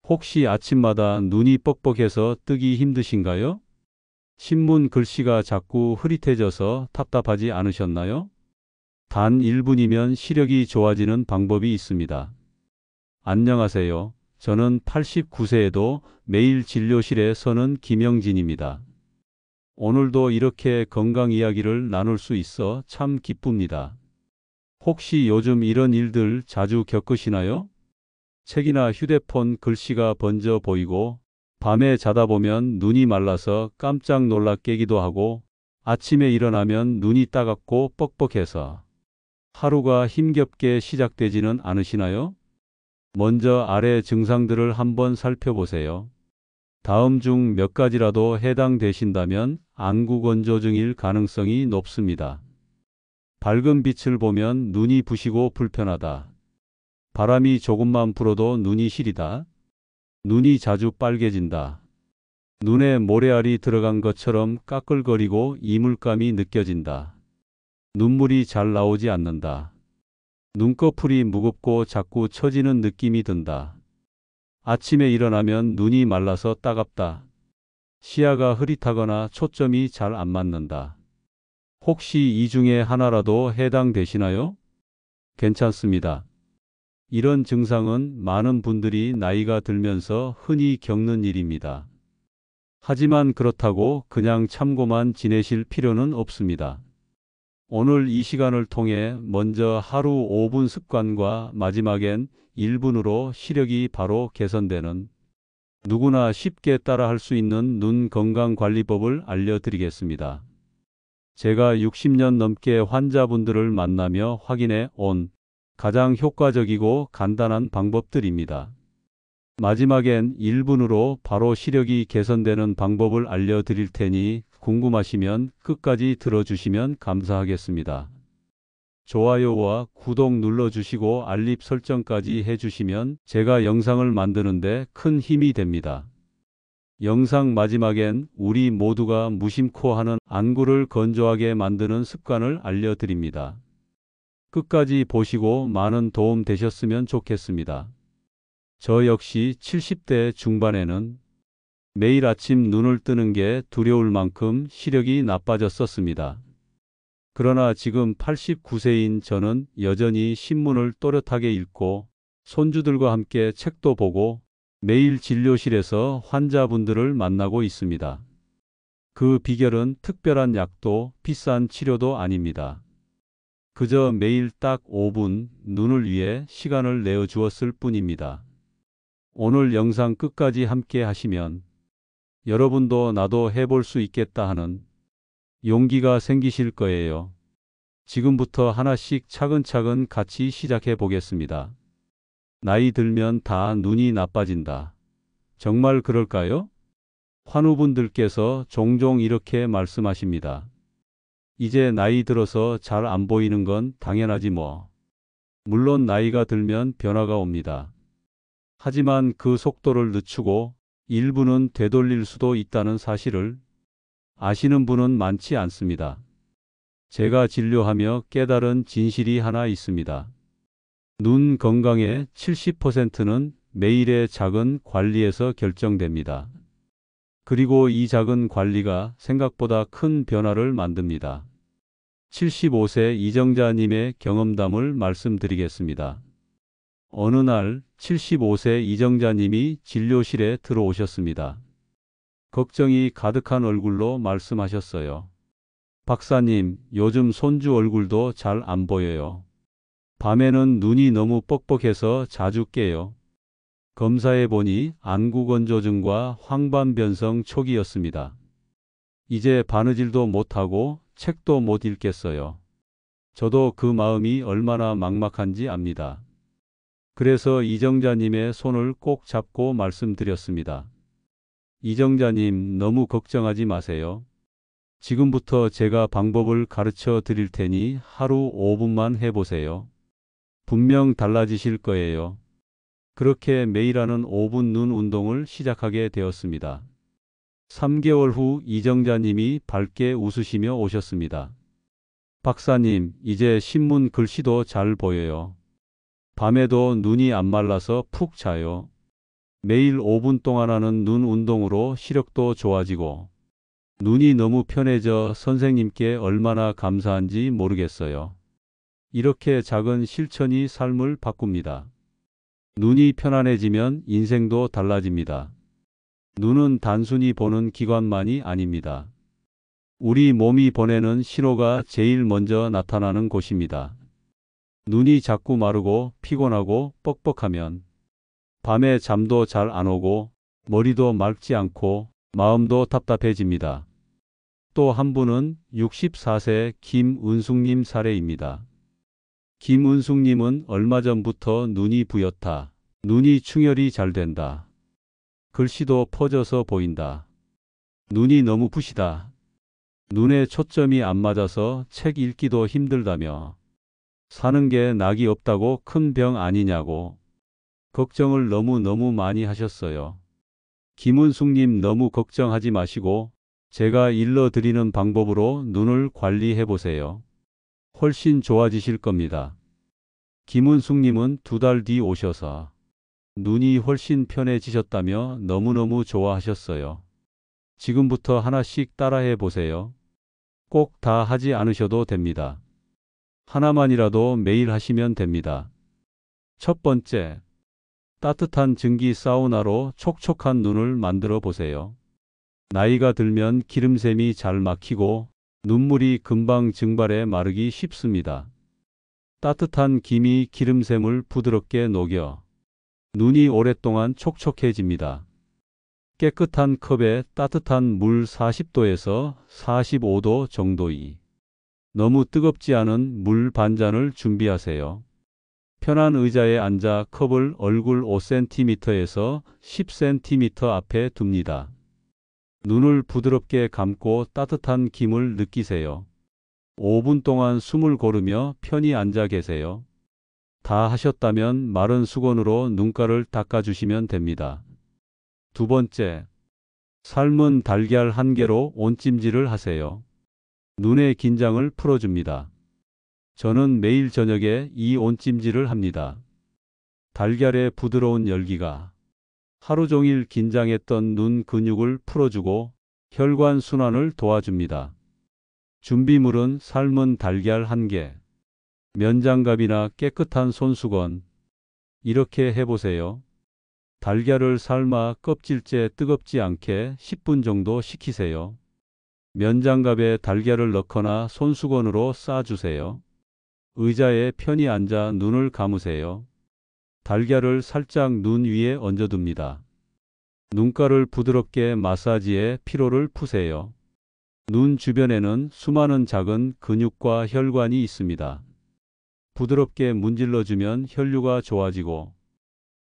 혹시 아침마다 눈이 뻑뻑해서 뜨기 힘드신가요? 신문 글씨가 자꾸 흐릿해져서 답답하지 않으셨나요? 단 1분이면 시력이 좋아지는 방법이 있습니다. 안녕하세요. 저는 89세에도 매일 진료실에 서는 김영진입니다. 오늘도 이렇게 건강 이야기를 나눌 수 있어 참 기쁩니다. 혹시 요즘 이런 일들 자주 겪으시나요? 책이나 휴대폰 글씨가 번져 보이고 밤에 자다 보면 눈이 말라서 깜짝 놀라 깨기도 하고 아침에 일어나면 눈이 따갑고 뻑뻑해서 하루가 힘겹게 시작되지는 않으시나요? 먼저 아래 증상들을 한번 살펴보세요. 다음 중 몇 가지라도 해당되신다면 안구건조증일 가능성이 높습니다. 밝은 빛을 보면 눈이 부시고 불편하다. 바람이 조금만 불어도 눈이 시리다. 눈이 자주 빨개진다. 눈에 모래알이 들어간 것처럼 까끌거리고 이물감이 느껴진다. 눈물이 잘 나오지 않는다. 눈꺼풀이 무겁고 자꾸 처지는 느낌이 든다. 아침에 일어나면 눈이 말라서 따갑다. 시야가 흐릿하거나 초점이 잘 안 맞는다. 혹시 이 중에 하나라도 해당되시나요? 괜찮습니다. 이런 증상은 많은 분들이 나이가 들면서 흔히 겪는 일입니다. 하지만 그렇다고 그냥 참고만 지내실 필요는 없습니다. 오늘 이 시간을 통해 먼저 하루 5분 습관과 마지막엔 1분으로 시력이 바로 개선되는 누구나 쉽게 따라할 수 있는 눈 건강 관리법을 알려드리겠습니다. 제가 60년 넘게 환자분들을 만나며 확인해 온 가장 효과적이고 간단한 방법들입니다. 마지막엔 1분으로 바로 시력이 개선되는 방법을 알려드릴 테니 궁금하시면 끝까지 들어주시면 감사하겠습니다. 좋아요와 구독 눌러주시고 알림 설정까지 해주시면 제가 영상을 만드는데 큰 힘이 됩니다. 영상 마지막엔 우리 모두가 무심코 하는 안구를 건조하게 만드는 습관을 알려드립니다. 끝까지 보시고 많은 도움 되셨으면 좋겠습니다. 저 역시 70대 중반에는 매일 아침 눈을 뜨는 게 두려울 만큼 시력이 나빠졌었습니다. 그러나 지금 89세인 저는 여전히 신문을 또렷하게 읽고 손주들과 함께 책도 보고 매일 진료실에서 환자분들을 만나고 있습니다. 그 비결은 특별한 약도 비싼 치료도 아닙니다. 그저 매일 딱 5분 눈을 위해 시간을 내어 주었을 뿐입니다. 오늘 영상 끝까지 함께 하시면 여러분도 나도 해볼 수 있겠다 하는 용기가 생기실 거예요. 지금부터 하나씩 차근차근 같이 시작해 보겠습니다. 나이 들면 다 눈이 나빠진다. 정말 그럴까요? 환우분들께서 종종 이렇게 말씀하십니다. 이제 나이 들어서 잘 안 보이는 건 당연하지 뭐. 물론 나이가 들면 변화가 옵니다. 하지만 그 속도를 늦추고 일부는 되돌릴 수도 있다는 사실을 아시는 분은 많지 않습니다. 제가 진료하며 깨달은 진실이 하나 있습니다. 눈 건강의 70%는 매일의 작은 관리에서 결정됩니다. 그리고 이 작은 관리가 생각보다 큰 변화를 만듭니다. 75세 이정자님의 경험담을 말씀드리겠습니다. 어느 날 75세 이정자님이 진료실에 들어오셨습니다. 걱정이 가득한 얼굴로 말씀하셨어요. 박사님, 요즘 손주 얼굴도 잘 안 보여요. 밤에는 눈이 너무 뻑뻑해서 자주 깨요. 검사해 보니 안구건조증과 황반변성 초기였습니다. 이제 바느질도 못하고 책도 못 읽겠어요. 저도 그 마음이 얼마나 막막한지 압니다. 그래서 이정자님의 손을 꼭 잡고 말씀드렸습니다. 이정자님, 너무 걱정하지 마세요. 지금부터 제가 방법을 가르쳐 드릴 테니 하루 5분만 해보세요. 분명 달라지실 거예요. 그렇게 매일 하는 5분 눈 운동을 시작하게 되었습니다. 3개월 후 이정자님이 밝게 웃으시며 오셨습니다. 박사님, 이제 신문 글씨도 잘 보여요. 밤에도 눈이 안 말라서 푹 자요. 매일 5분 동안 하는 눈 운동으로 시력도 좋아지고 눈이 너무 편해져 선생님께 얼마나 감사한지 모르겠어요. 이렇게 작은 실천이 삶을 바꿉니다. 눈이 편안해지면 인생도 달라집니다. 눈은 단순히 보는 기관만이 아닙니다. 우리 몸이 보내는 신호가 제일 먼저 나타나는 곳입니다. 눈이 자꾸 마르고 피곤하고 뻑뻑하면 밤에 잠도 잘 안 오고 머리도 맑지 않고 마음도 답답해집니다. 또 한 분은 64세 김은숙님 사례입니다. 김은숙님은 얼마 전부터 눈이 부옇다. 눈이 충혈이 잘 된다. 글씨도 퍼져서 보인다. 눈이 너무 부시다. 눈에 초점이 안 맞아서 책 읽기도 힘들다며 사는 게 낙이 없다고 큰 병 아니냐고 걱정을 너무너무 많이 하셨어요. 김은숙님 너무 걱정하지 마시고 제가 일러드리는 방법으로 눈을 관리해 보세요. 훨씬 좋아지실 겁니다. 김은숙님은 2달 뒤 오셔서 눈이 훨씬 편해지셨다며 너무너무 좋아하셨어요. 지금부터 하나씩 따라해 보세요. 꼭 다 하지 않으셔도 됩니다. 하나만이라도 매일 하시면 됩니다. 첫 번째, 따뜻한 증기 사우나로 촉촉한 눈을 만들어 보세요. 나이가 들면 기름샘이 잘 막히고 눈물이 금방 증발해 마르기 쉽습니다. 따뜻한 김이 기름샘을 부드럽게 녹여 눈이 오랫동안 촉촉해집니다. 깨끗한 컵에 따뜻한 물 40도에서 45도 정도의 너무 뜨겁지 않은 물 반잔을 준비하세요. 편한 의자에 앉아 컵을 얼굴 5cm에서 10cm 앞에 둡니다. 눈을 부드럽게 감고 따뜻한 김을 느끼세요. 5분 동안 숨을 고르며 편히 앉아 계세요. 다 하셨다면 마른 수건으로 눈가를 닦아주시면 됩니다. 두 번째, 삶은 달걀 1개로 온찜질을 하세요. 눈의 긴장을 풀어줍니다. 저는 매일 저녁에 이 온찜질을 합니다. 달걀의 부드러운 열기가 하루 종일 긴장했던 눈 근육을 풀어주고 혈관 순환을 도와줍니다. 준비물은 삶은 달걀 1개, 면장갑이나 깨끗한 손수건. 이렇게 해보세요. 달걀을 삶아 껍질째 뜨겁지 않게 10분 정도 식히세요. 면장갑에 달걀을 넣거나 손수건으로 싸주세요. 의자에 편히 앉아 눈을 감으세요. 달걀을 살짝 눈 위에 얹어둡니다. 눈가를 부드럽게 마사지해 피로를 푸세요. 눈 주변에는 수많은 작은 근육과 혈관이 있습니다. 부드럽게 문질러주면 혈류가 좋아지고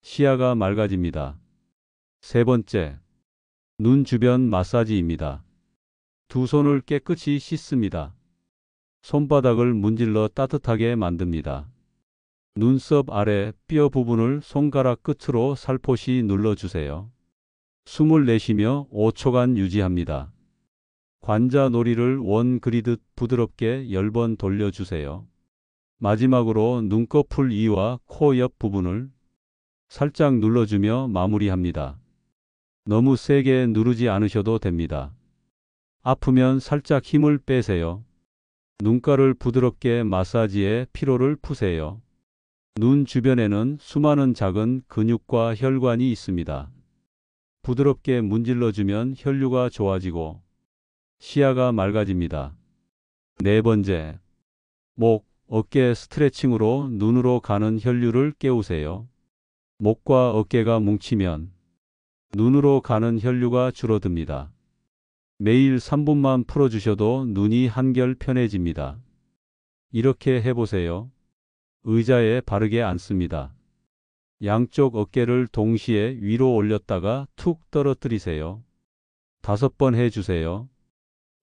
시야가 맑아집니다. 세 번째, 눈 주변 마사지입니다. 두 손을 깨끗이 씻습니다. 손바닥을 문질러 따뜻하게 만듭니다. 눈썹 아래 뼈 부분을 손가락 끝으로 살포시 눌러주세요. 숨을 내쉬며 5초간 유지합니다. 관자놀이를 원 그리듯 부드럽게 10번 돌려주세요. 마지막으로 눈꺼풀 위와 코 옆 부분을 살짝 눌러주며 마무리합니다. 너무 세게 누르지 않으셔도 됩니다. 아프면 살짝 힘을 빼세요. 눈가를 부드럽게 마사지해 피로를 푸세요. 눈 주변에는 수많은 작은 근육과 혈관이 있습니다. 부드럽게 문질러주면 혈류가 좋아지고 시야가 맑아집니다. 네 번째, 목, 어깨 스트레칭으로 눈으로 가는 혈류를 깨우세요. 목과 어깨가 뭉치면 눈으로 가는 혈류가 줄어듭니다. 매일 3분만 풀어주셔도 눈이 한결 편해집니다. 이렇게 해보세요. 의자에 바르게 앉습니다. 양쪽 어깨를 동시에 위로 올렸다가 툭 떨어뜨리세요. 5번 해주세요.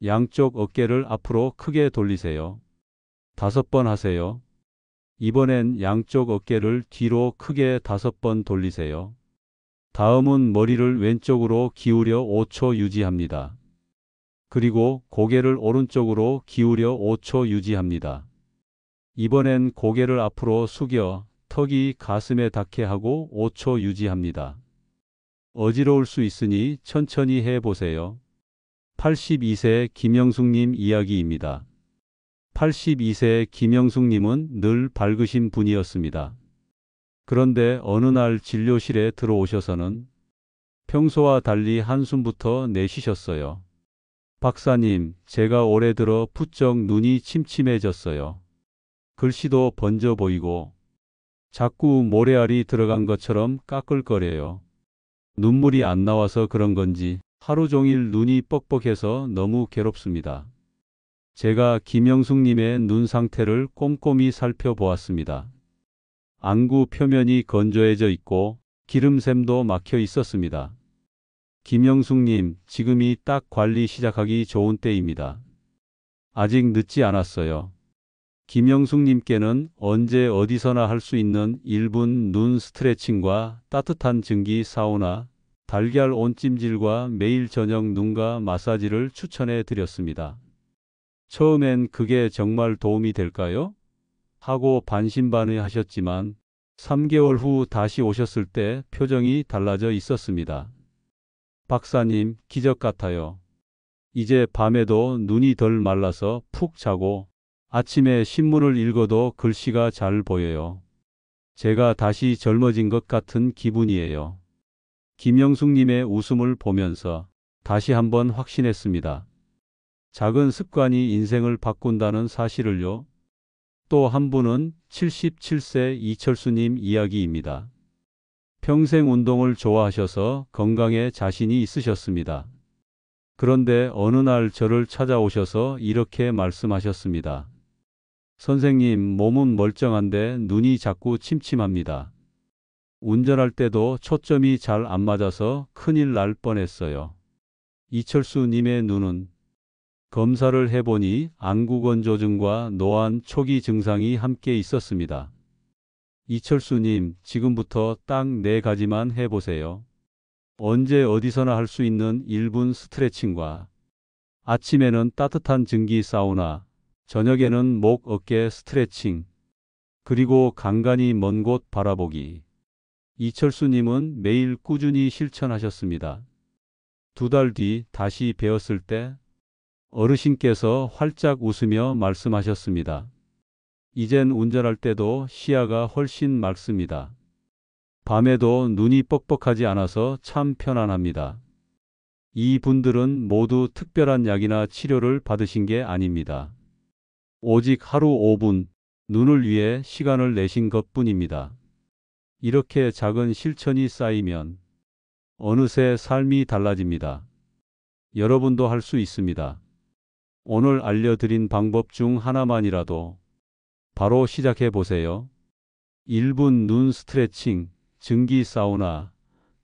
양쪽 어깨를 앞으로 크게 돌리세요. 5번 하세요. 이번엔 양쪽 어깨를 뒤로 크게 5번 돌리세요. 다음은 머리를 왼쪽으로 기울여 5초 유지합니다. 그리고 고개를 오른쪽으로 기울여 5초 유지합니다. 이번엔 고개를 앞으로 숙여 턱이 가슴에 닿게 하고 5초 유지합니다. 어지러울 수 있으니 천천히 해보세요. 82세 김영숙님 이야기입니다. 82세 김영숙님은 늘 밝으신 분이었습니다. 그런데 어느 날 진료실에 들어오셔서는 평소와 달리 한숨부터 내쉬셨어요. 박사님, 제가 올해 들어 부쩍 눈이 침침해졌어요. 글씨도 번져 보이고 자꾸 모래알이 들어간 것처럼 까끌거려요. 눈물이 안 나와서 그런 건지 하루 종일 눈이 뻑뻑해서 너무 괴롭습니다. 제가 김영숙님의 눈 상태를 꼼꼼히 살펴보았습니다. 안구 표면이 건조해져 있고 기름샘도 막혀 있었습니다. 김영숙님, 지금이 딱 관리 시작하기 좋은 때입니다. 아직 늦지 않았어요. 김영숙님께는 언제 어디서나 할 수 있는 1분 눈 스트레칭과 따뜻한 증기 사우나, 달걀 온찜질과 매일 저녁 눈가 마사지를 추천해 드렸습니다. 처음엔 그게 정말 도움이 될까요? 하고 반신반의하셨지만 3개월 후 다시 오셨을 때 표정이 달라져 있었습니다. 박사님, 기적 같아요. 이제 밤에도 눈이 덜 말라서 푹 자고 아침에 신문을 읽어도 글씨가 잘 보여요. 제가 다시 젊어진 것 같은 기분이에요. 김영숙님의 웃음을 보면서 다시 한번 확신했습니다. 작은 습관이 인생을 바꾼다는 사실을요. 또 한 분은 77세 이철수님 이야기입니다. 평생 운동을 좋아하셔서 건강에 자신이 있으셨습니다. 그런데 어느 날 저를 찾아오셔서 이렇게 말씀하셨습니다. 선생님, 몸은 멀쩡한데 눈이 자꾸 침침합니다. 운전할 때도 초점이 잘 안 맞아서 큰일 날 뻔했어요. 이철수님의 눈은 검사를 해보니 안구건조증과 노안 초기 증상이 함께 있었습니다. 이철수님, 지금부터 딱 4가지만 해보세요. 언제 어디서나 할 수 있는 1분 스트레칭과 아침에는 따뜻한 증기 사우나, 저녁에는 목 어깨 스트레칭, 그리고 간간히 먼 곳 바라보기. 이철수님은 매일 꾸준히 실천하셨습니다. 2달 뒤 다시 배웠을 때 어르신께서 활짝 웃으며 말씀하셨습니다. 이젠 운전할 때도 시야가 훨씬 맑습니다. 밤에도 눈이 뻑뻑하지 않아서 참 편안합니다. 이 분들은 모두 특별한 약이나 치료를 받으신 게 아닙니다. 오직 하루 5분 눈을 위해 시간을 내신 것뿐입니다. 이렇게 작은 실천이 쌓이면 어느새 삶이 달라집니다. 여러분도 할 수 있습니다. 오늘 알려드린 방법 중 하나만이라도 바로 시작해 보세요. 1분 눈 스트레칭, 증기 사우나,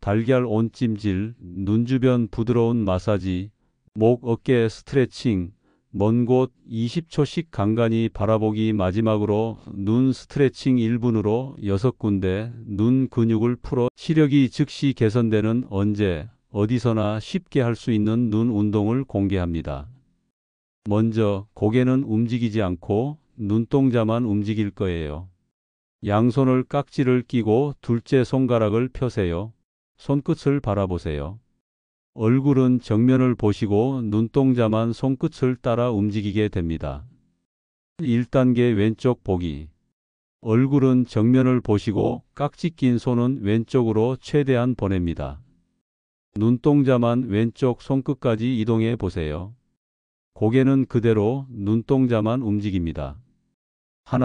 달걀 온찜질, 눈 주변 부드러운 마사지, 목 어깨 스트레칭, 먼 곳 20초씩 간간히 바라보기. 마지막으로 눈 스트레칭 1분으로 6군데 눈 근육을 풀어 시력이 즉시 개선되는 언제 어디서나 쉽게 할 수 있는 눈 운동을 공개합니다. 먼저 고개는 움직이지 않고 눈동자만 움직일 거예요. 양손을 깍지를 끼고 둘째 손가락을 펴세요. 손끝을 바라보세요. 얼굴은 정면을 보시고 눈동자만 손끝을 따라 움직이게 됩니다. 1단계 왼쪽 보기. 얼굴은 정면을 보시고 깍지 낀 손은 왼쪽으로 최대한 보냅니다. 눈동자만 왼쪽 손끝까지 이동해 보세요. 고개는 그대로 눈동자만 움직입니다. 1,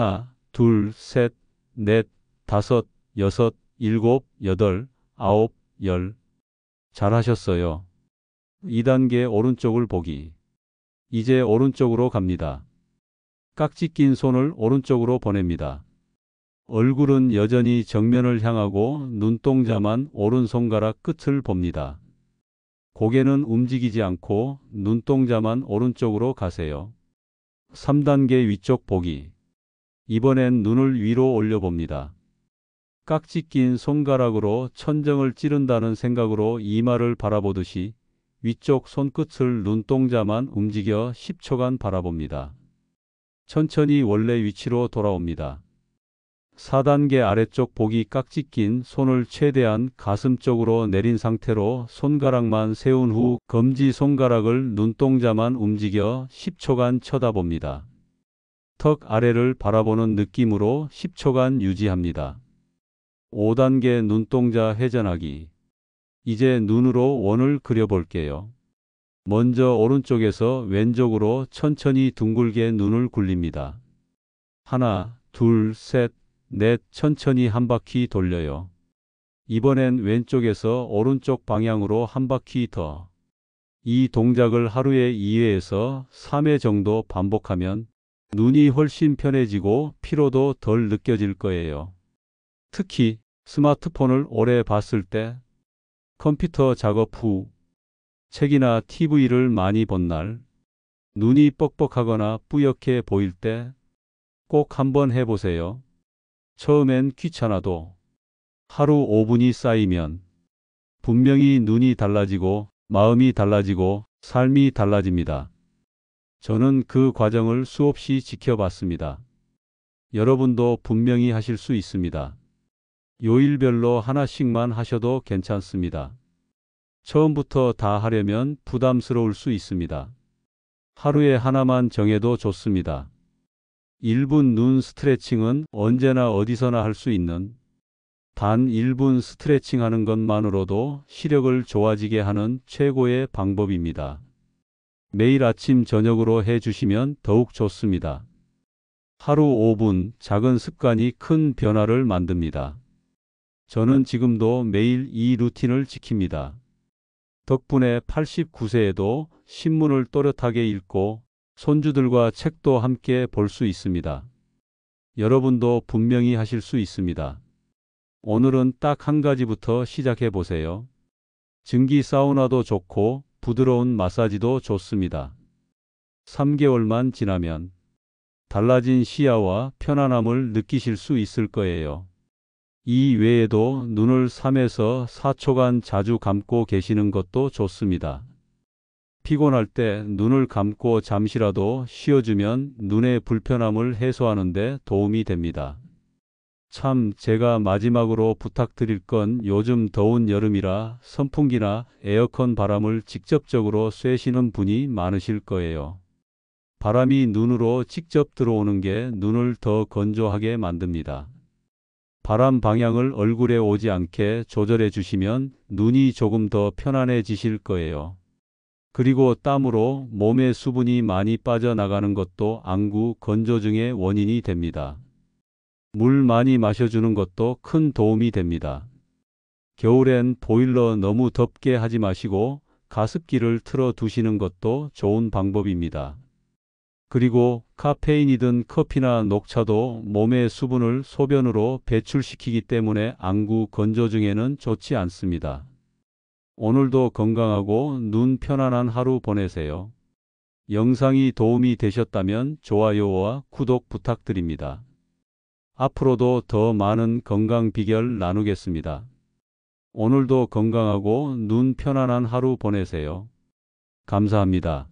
2, 셋, 넷, 5, 6, 7, 8, 9, 10. 잘하셨어요. 2단계 오른쪽을 보기. 이제 오른쪽으로 갑니다. 깍지 낀 손을 오른쪽으로 보냅니다. 얼굴은 여전히 정면을 향하고 눈동자만 오른손가락 끝을 봅니다. 고개는 움직이지 않고 눈동자만 오른쪽으로 가세요. 3단계 위쪽 보기. 이번엔 눈을 위로 올려봅니다. 깍지 낀 손가락으로 천정을 찌른다는 생각으로 이마를 바라보듯이 위쪽 손끝을 눈동자만 움직여 10초간 바라봅니다. 천천히 원래 위치로 돌아옵니다. 4단계 아래쪽 복이 깍지 낀 손을 최대한 가슴 쪽으로 내린 상태로 손가락만 세운 후 검지 손가락을 눈동자만 움직여 10초간 쳐다봅니다. 턱 아래를 바라보는 느낌으로 10초간 유지합니다. 5단계 눈동자 회전하기. 이제 눈으로 원을 그려볼게요. 먼저 오른쪽에서 왼쪽으로 천천히 둥글게 눈을 굴립니다. 하나, 둘, 셋, 넷 천천히 한 바퀴 돌려요. 이번엔 왼쪽에서 오른쪽 방향으로 한 바퀴 더. 이 동작을 하루에 2회에서 3회 정도 반복하면 눈이 훨씬 편해지고 피로도 덜 느껴질 거예요. 특히 스마트폰을 오래 봤을 때, 컴퓨터 작업 후, 책이나 TV를 많이 본 날, 눈이 뻑뻑하거나 뿌옇게 보일 때 꼭 한번 해보세요. 처음엔 귀찮아도 하루 5분이 쌓이면 분명히 눈이 달라지고 마음이 달라지고 삶이 달라집니다. 저는 그 과정을 수없이 지켜봤습니다. 여러분도 분명히 하실 수 있습니다. 요일별로 하나씩만 하셔도 괜찮습니다. 처음부터 다 하려면 부담스러울 수 있습니다. 하루에 하나만 정해도 좋습니다. 1분 눈 스트레칭은 언제나 어디서나 할 수 있는, 단 1분 스트레칭 하는 것만으로도 시력을 좋아지게 하는 최고의 방법입니다. 매일 아침 저녁으로 해주시면 더욱 좋습니다. 하루 5분 작은 습관이 큰 변화를 만듭니다. 저는 지금도 매일 이 루틴을 지킵니다. 덕분에 89세에도 신문을 또렷하게 읽고 손주들과 책도 함께 볼 수 있습니다. 여러분도 분명히 하실 수 있습니다. 오늘은 딱 한 가지부터 시작해 보세요. 증기 사우나도 좋고 부드러운 마사지도 좋습니다. 3개월만 지나면 달라진 시야와 편안함을 느끼실 수 있을 거예요. 이 외에도 눈을 3에서 4초간 자주 감고 계시는 것도 좋습니다. 피곤할 때 눈을 감고 잠시라도 쉬어주면 눈의 불편함을 해소하는 데 도움이 됩니다. 참, 제가 마지막으로 부탁드릴 건 요즘 더운 여름이라 선풍기나 에어컨 바람을 직접적으로 쐬시는 분이 많으실 거예요. 바람이 눈으로 직접 들어오는 게 눈을 더 건조하게 만듭니다. 바람 방향을 얼굴에 오지 않게 조절해 주시면 눈이 조금 더 편안해지실 거예요. 그리고 땀으로 몸의 수분이 많이 빠져나가는 것도 안구 건조증의 원인이 됩니다. 물 많이 마셔주는 것도 큰 도움이 됩니다. 겨울엔 보일러 너무 덥게 하지 마시고 가습기를 틀어 두시는 것도 좋은 방법입니다. 그리고 카페인이든 커피나 녹차도 몸의 수분을 소변으로 배출시키기 때문에 안구 건조증에는 좋지 않습니다. 오늘도 건강하고 눈 편안한 하루 보내세요. 영상이 도움이 되셨다면 좋아요와 구독 부탁드립니다. 앞으로도 더 많은 건강 비결 나누겠습니다. 오늘도 건강하고 눈 편안한 하루 보내세요. 감사합니다.